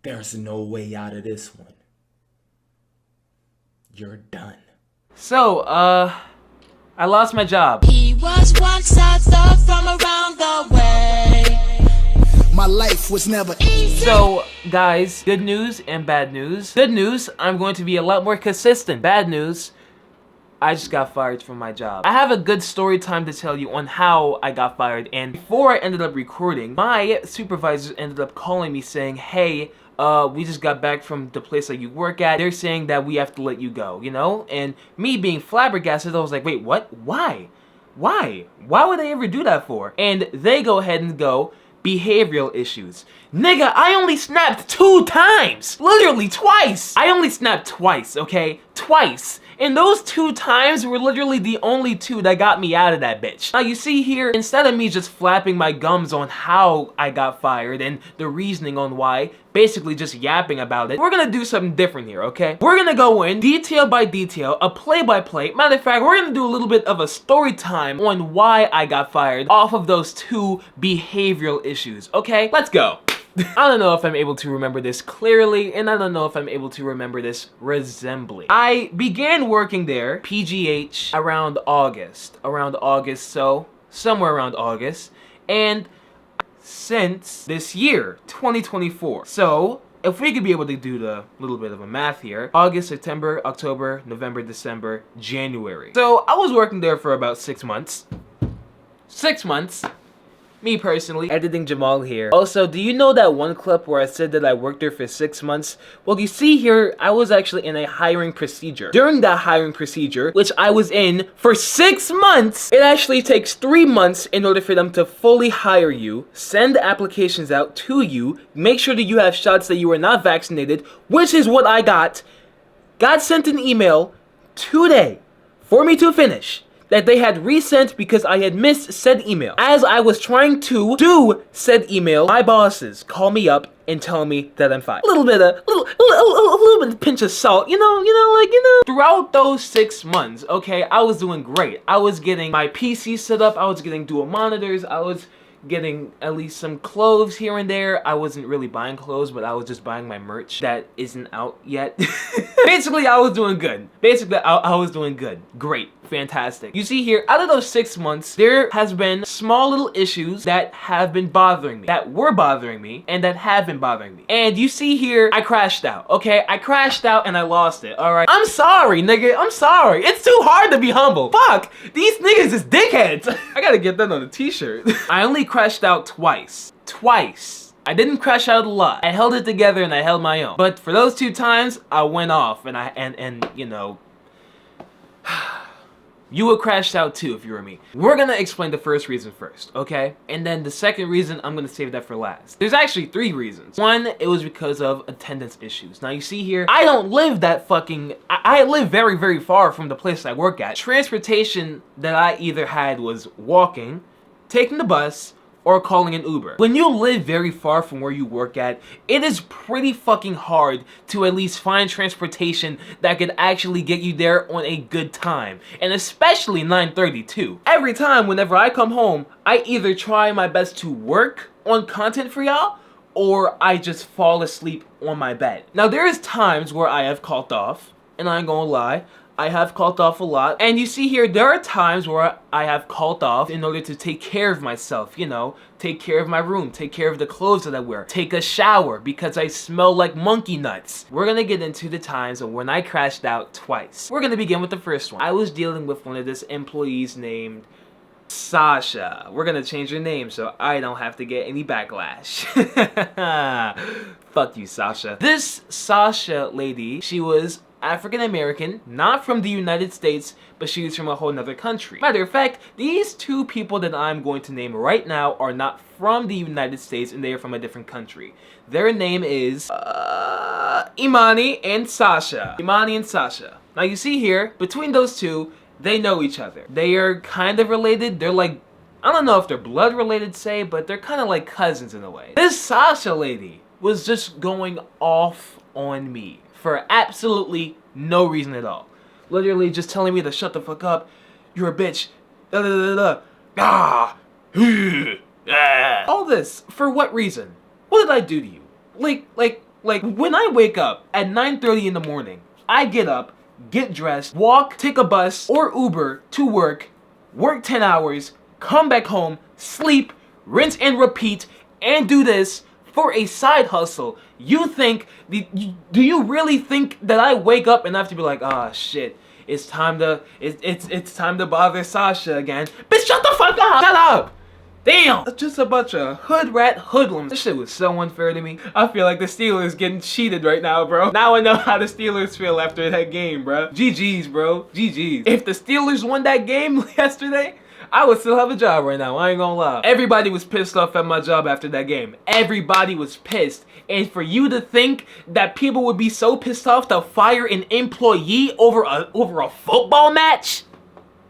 There's no way out of this one. You're done. So, I lost my job. He was once a thug from around the way. My life was never easy. So, guys, good news and bad news. Good news, I'm going to be a lot more consistent. Bad news, I just got fired from my job. I have a good story time to tell you on how I got fired, and before I ended up recording, my supervisors ended up calling me saying, hey, we just got back from the place that you work at. They're saying that we have to let you go, you know? And me being flabbergasted, I was like, wait, what? Why? Why? Why would they ever do that for? And they go ahead and go, behavioral issues. Nigga, I only snapped 2 times! Literally twice! I only snapped twice, okay? Twice. And those 2 times were literally the only 2 that got me out of that bitch. Now you see here, instead of me just flapping my gums on how I got fired and the reasoning on why, basically just yapping about it, we're gonna do something different here, okay? We're gonna go in, detail by detail, a play-by-play. Matter of fact, we're gonna do a little bit of a story time on why I got fired off of those 2 behavioral issues, okay? Let's go. I don't know if I'm able to remember this clearly, and I don't know if I'm able to remember this resembling. I began working there, PGH, around August, so somewhere around August, and since this year, 2024. So, if we could be able to do the little bit of a math here, August, September, October, November, December, January. So, I was working there for about 6 months. 6 months. Me personally, editing Jamal here. Also, do you know that one clip where I said that I worked there for 6 months? Well, you see here, I was actually in a hiring procedure. During that hiring procedure, which I was in for 6 months, it actually takes 3 months in order for them to fully hire you, send applications out to you, make sure that you have shots that you are not vaccinated, which is what I got. Got sent an email today for me to finish that they had resent because I had missed said email. As I was trying to do said email, my bosses call me up and tell me that I'm fired. A little bit of pinch of salt, you know. Throughout those 6 months, okay, I was doing great. I was getting my PC set up, I was getting dual monitors, I was getting at least some clothes here and there. I wasn't really buying clothes, but I was just buying my merch that isn't out yet. Basically, I was doing good. I was doing good. Great. Fantastic. You see here, out of those 6 months, there has been small little issues that have been bothering me, that were bothering me, and that have been bothering me. And you see here, I crashed out, okay? I crashed out and I lost it, alright? I'm sorry, nigga. I'm sorry. It's too hard to be humble. Fuck! These niggas is dickheads. I gotta get that on a t-shirt. I only crashed out twice. Twice. I didn't crash out a lot. I held it together and I held my own. But for those 2 times, I went off and you know, you would crash out too if you were me. We're gonna explain the first reason first, okay? And then the second reason, I'm gonna save that for last. There's actually 3 reasons. One, it was because of attendance issues. Now you see here, I don't live that fucking, I live very, very far from the place I work at. Transportation that I either had was walking, taking the bus, or calling an Uber. When you live very far from where you work at, it is pretty fucking hard to at least find transportation that could actually get you there on a good time. And especially 9:32. Every time whenever I come home, I either try my best to work on content for y'all, or I just fall asleep on my bed. Now there is times where I have called off, and I ain't gonna lie, I have called off a lot. And you see here, there are times where I have called off in order to take care of myself, you know, take care of my room, take care of the clothes that I wear, take a shower because I smell like monkey nuts. We're gonna get into the times when I crashed out twice. We're gonna begin with the first one. I was dealing with one of this employees named Sasha. We're gonna change her name so I don't have to get any backlash. Fuck you, Sasha. This Sasha lady, she was African American, not from the United States, but she was from a whole nother country. Matter of fact, these 2 people that I'm going to name right now are not from the United States and they are from a different country. Their name is Imani and Sasha. Imani and Sasha. Now you see here, between those 2, they know each other. They are kind of related. They're like, I don't know if they're blood related, say, but they're kind of like cousins in a way. This Sasha lady was just going off on me for absolutely no reason at all. Literally just telling me to shut the fuck up. You're a bitch. Da, da, da, da. Ah. All this, for what reason? What did I do to you? Like, Like, when I wake up at 9:30 in the morning, I get up, get dressed, walk, take a bus or Uber to work 10 hours, come back home, sleep, rinse and repeat, and do this for a side hustle. You think, do you really think that I wake up and I have to be like, ah, shit, it's time to bother Sasha again? Bitch, shut the fuck up! Shut up! Damn! That's just a bunch of hood rat hoodlums. This shit was so unfair to me. I feel like the Steelers getting cheated right now, bro. Now I know how the Steelers feel after that game, bro. GG's, bro. GG's. If the Steelers won that game yesterday, I would still have a job right now, I ain't gonna lie. Everybody was pissed off at my job after that game. Everybody was pissed. And for you to think that people would be so pissed off to fire an employee over a football match?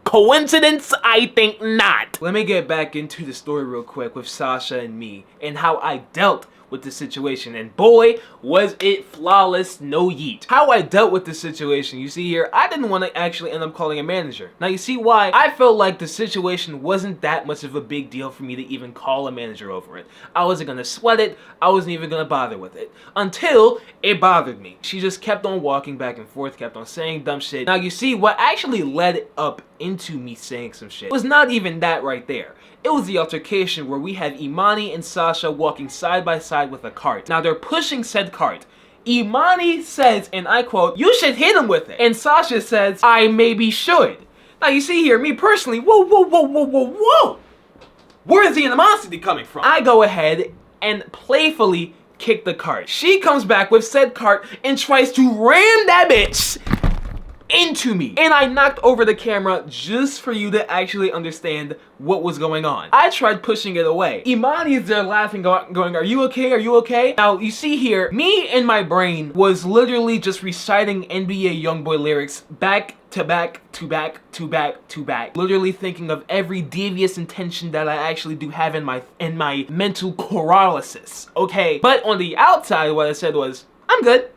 Coincidence? I think not. Let me get back into the story real quick with Sasha and me and how I dealt with the situation, and boy, was it flawless, no yeet. How I dealt with the situation, you see here, I didn't want to actually end up calling a manager. Now you see why? I felt like the situation wasn't that much of a big deal for me to even call a manager over it. I wasn't gonna sweat it, I wasn't even gonna bother with it. Until it bothered me. She just kept on walking back and forth, kept on saying dumb shit. Now you see, what actually led up into me saying some shit was not even that right there. It was the altercation where we had Imani and Sasha walking side by side with a cart. Now they're pushing said cart. Imani says, and I quote, "You should hit him with it." And Sasha says, "I maybe should." Now you see here, me personally, whoa. Where is the animosity coming from? I go ahead and playfully kick the cart. She comes back with said cart and tries to ram that bitch into me. And I knocked over the camera just for you to actually understand what was going on. I tried pushing it away. Imani is there laughing, going, "Are you okay? Are you okay?" Now, you see here, me in my brain was literally just reciting NBA YoungBoy lyrics back to back to back to back to back. Literally thinking of every devious intention that I actually do have in my mental paralysis, okay? But on the outside, what I said was, I'm good.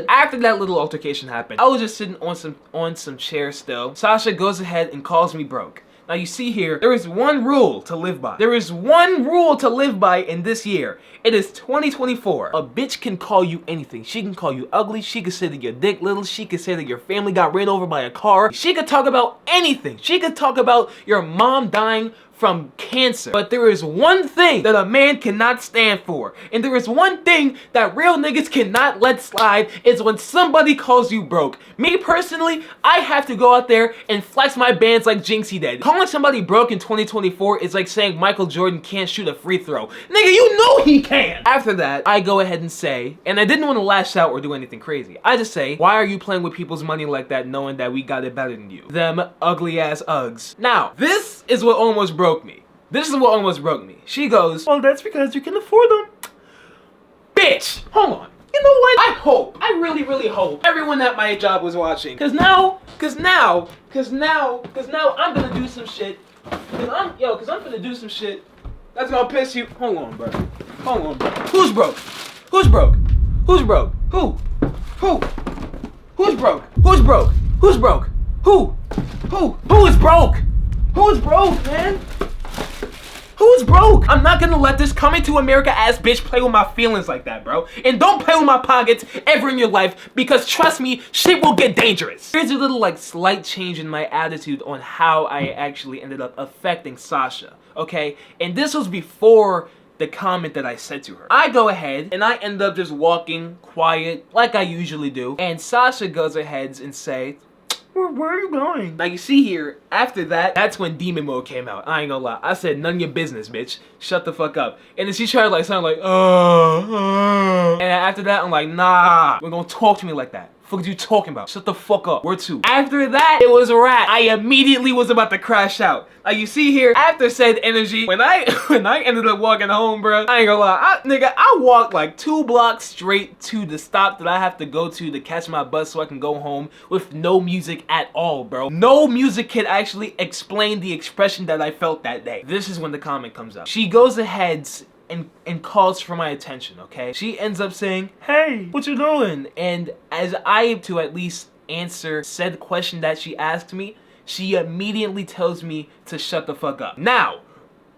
After that little altercation happened, I was just sitting on some chairs still. Sasha goes ahead and calls me broke. Now you see here, there is one rule to live by. There is one rule to live by in this year. It is 2024. A bitch can call you anything. She can call you ugly. She can say that your dick little. She can say that your family got ran over by a car. She could talk about anything. She could talk about your mom dying from cancer. But there is one thing that a man cannot stand for, and there is one thing that real niggas cannot let slide, is when somebody calls you broke. Me personally, I have to go out there and flex my bands like Jinxie did. Calling somebody broke in 2024 is like saying Michael Jordan can't shoot a free throw. Nigga, you know he can! After that, I go ahead and say, and I didn't want to lash out or do anything crazy, I just say, "Why are you playing with people's money like that knowing that we got it better than you? Them ugly ass Uggs." Now, this is what almost broke me. This is what almost broke me. She goes, "Well, that's because you can afford them." Bitch, hold on. You know what? I really hope everyone at my job was watching. Cause now I'm gonna do some shit. Cause I'm gonna do some shit that's gonna piss you. Hold on, bro. Who's broke? Who's broke? Who's broke? Who? Who's broke? Who's broke? Who's broke? Who is broke? Who's broke, man? Who's broke? I'm not gonna let this coming to America ass bitch play with my feelings like that, bro. And don't play with my pockets ever in your life, because trust me, shit will get dangerous. Here's a little like slight change in my attitude on how I actually ended up affecting Sasha, okay? And this was before the comment that I said to her. I go ahead and I end up just walking quiet like I usually do. And Sasha goes ahead and say, where are you going? Now you see here, after that, that's when demon mode came out. I ain't gonna lie. I said, "None of your business, bitch. Shut the fuck up." And then she tried to like sound like, And after that, I'm like, "Nah, we're gonna talk to me like that. What are you talking about? Shut the fuck up." Where to? After that, it was a wrap. I immediately was about to crash out. Like you see here, after said energy, when I ended up walking home, bro, I ain't gonna lie, I walked like 2 blocks straight to the stop that I have to go to catch my bus so I can go home with no music at all, bro. No music can actually explain the expression that I felt that day. This is when the comment comes up. She goes ahead and calls for my attention, okay? She ends up saying, "Hey, what you doing?" And as I to at least answer said question that she asked me, she immediately tells me to shut the fuck up. Now,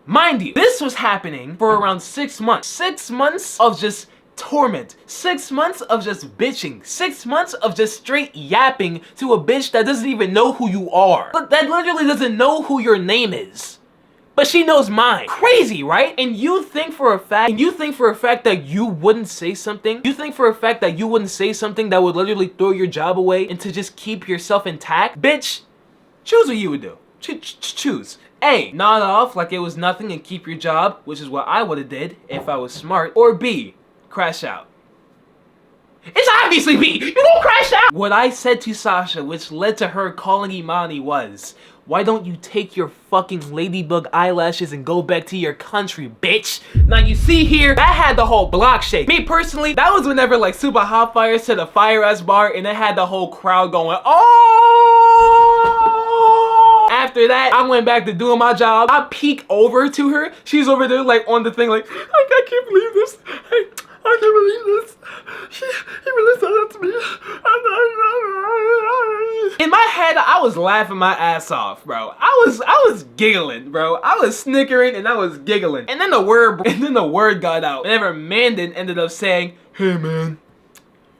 mind you, this was happening for around 6 months. 6 months of just torment. 6 months of just bitching. 6 months of just straight yapping to a bitch that doesn't even know who you are. That literally doesn't know who your name is. But she knows mine. Crazy, right? And you think for a fact that you wouldn't say something? You think for a fact that you wouldn't say something that would literally throw your job away and to just keep yourself intact? Bitch, choose what you would do. Choose. A, nod off like it was nothing and keep your job, which is what I would have did if I was smart. Or B, crash out. It's obviously B. You won't crash out. What I said to Sasha, which led to her calling Imani, was, why don't you take your fucking ladybug eyelashes and go back to your country, bitch? Now you see here, that had the whole block shake. Me personally, that was whenever like Super Hot Fire said a fire ass bar and it had the whole crowd going, oh! After that, I went back to doing my job. I peek over to her. She's over there like on the thing like, I can't believe this. I can't believe this. He really said that to me. In my head, I was laughing my ass off, bro. I was giggling, bro. I was snickering and I was giggling. And then the word got out. Whenever Mandan ended up saying, hey man,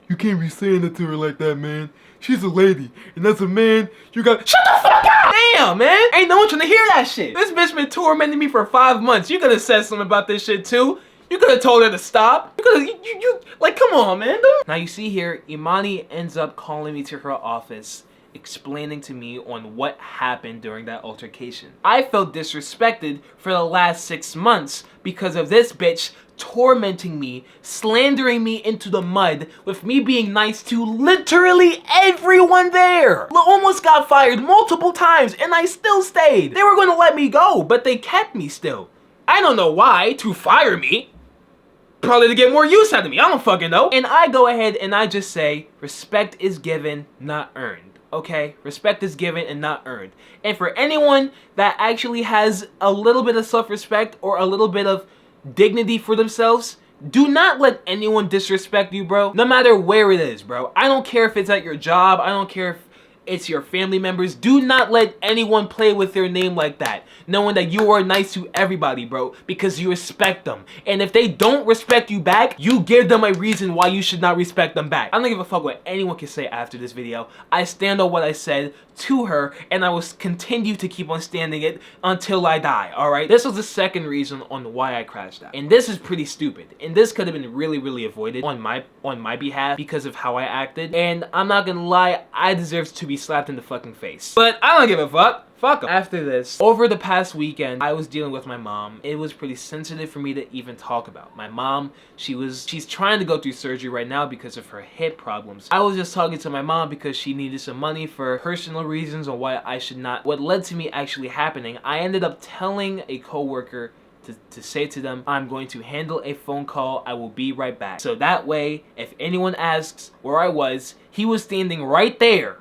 you can't be saying that to her like that, man. She's a lady, and as a man, you got— Shut the fuck up! Damn, man! Ain't no one trying to hear that shit. This bitch been tormenting me for 5 months. You could have said something about this shit too. You could have told her to stop. You could have, like, come on, man. Now you see here, Imani ends up calling me to her office, explaining to me on what happened during that altercation. I felt disrespected for the last 6 months because of this bitch tormenting me, slandering me into the mud, with me being nice to literally everyone there. Almost got fired multiple times and I still stayed. They were gonna let me go, but they kept me still. I don't know why, to fire me. Probably to get more use out of me, I don't fucking know. And I go ahead and I just say, respect is given, not earned. Okay? Respect is given and not earned. And for anyone that actually has a little bit of self-respect or a little bit of dignity for themselves, do not let anyone disrespect you, bro. No matter where it is, bro. I don't care if it's at your job. I don't care if it's your family members. Do not let anyone play with your name like that, knowing that you are nice to everybody, bro, because you respect them. And if they don't respect you back, you give them a reason why you should not respect them back. I don't give a fuck what anyone can say after this video. I stand on what I said to her, and I will continue to keep on standing it until I die, alright? This was the second reason on why I crashed out. And this is pretty stupid. And this could have been really avoided on my behalf because of how I acted. And I'm not gonna lie, I deserve to be slapped in the fucking face. But I don't give a fuck. Fuck 'em. After this, over the past weekend, I was dealing with my mom. It was pretty sensitive for me to even talk about. My mom, she's trying to go through surgery right now because of her hip problems. I was just talking to my mom because she needed some money for personal reasons on why I should not. What led to me actually happening, I ended up telling a coworker to say to them, I'm going to handle a phone call, I will be right back. So that way, if anyone asks where I was, he was standing right there,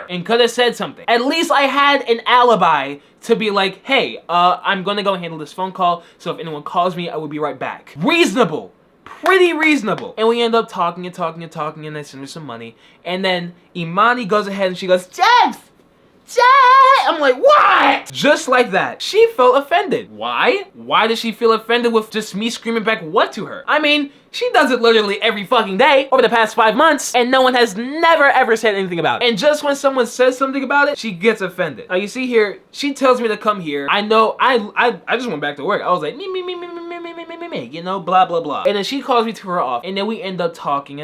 and could have said something. At least I had an alibi to be like, hey, I'm gonna go handle this phone call, so if anyone calls me, I will be right back. Reasonable. Pretty reasonable. And we end up talking, and I send her some money. And then Imani goes ahead and she goes, James! I'm like, what? Just like that. She felt offended. Why? Why does she feel offended with just me screaming back what to her? I mean, she does it literally every fucking day over the past 5 months, and no one has never ever said anything about it. And just when someone says something about it, she gets offended. Now you see here, she tells me to come here. I know, I just went back to work. I was like, me, you know, blah, blah, blah. And then she calls me to her office, and then we end up talking,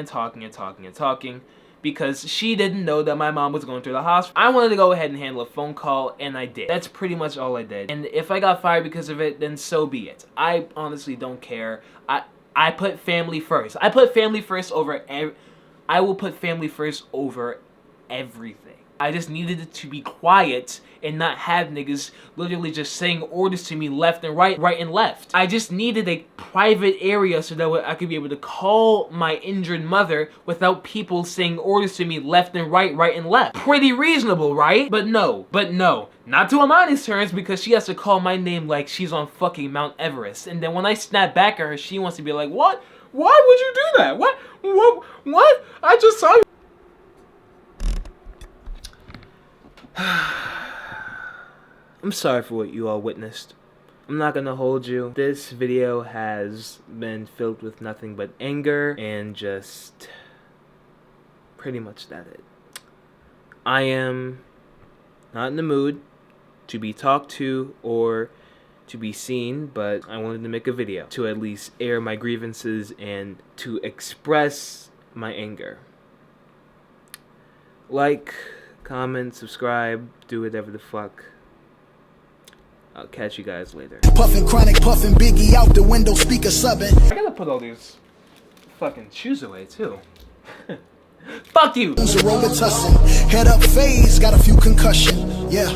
because she didn't know that my mom was going through the hospital. I wanted to go ahead and handle a phone call, and I did. That's pretty much all I did. And if I got fired because of it, then so be it. I honestly don't care. I put family first. I put family first over I will put family first over everything. I just needed it to be quiet and not have niggas literally just saying orders to me left and right and left. I just needed a private area so that way I could be able to call my injured mother without people saying orders to me left and right and left. Pretty reasonable, right? But no, not to Amani's terms, because she has to call my name like she's on fucking Mount Everest. And then when I snap back at her, she wants to be like, what? Why would you do that? What? I just saw you. I'm sorry for what you all witnessed. I'm not gonna hold you. This video has been filled with nothing but anger and just pretty much that it. I am not in the mood to be talked to or to be seen, but I wanted to make a video to at least air my grievances and to express my anger. Like, comment, subscribe, do whatever the fuck. I'll catch you guys later. Puffin' chronic, puffin' Biggie out the window, speaker subbing. I gotta put all these fucking shoes away too. Fuck you! Robitussin, head up phase, got a few concussion. Yeah.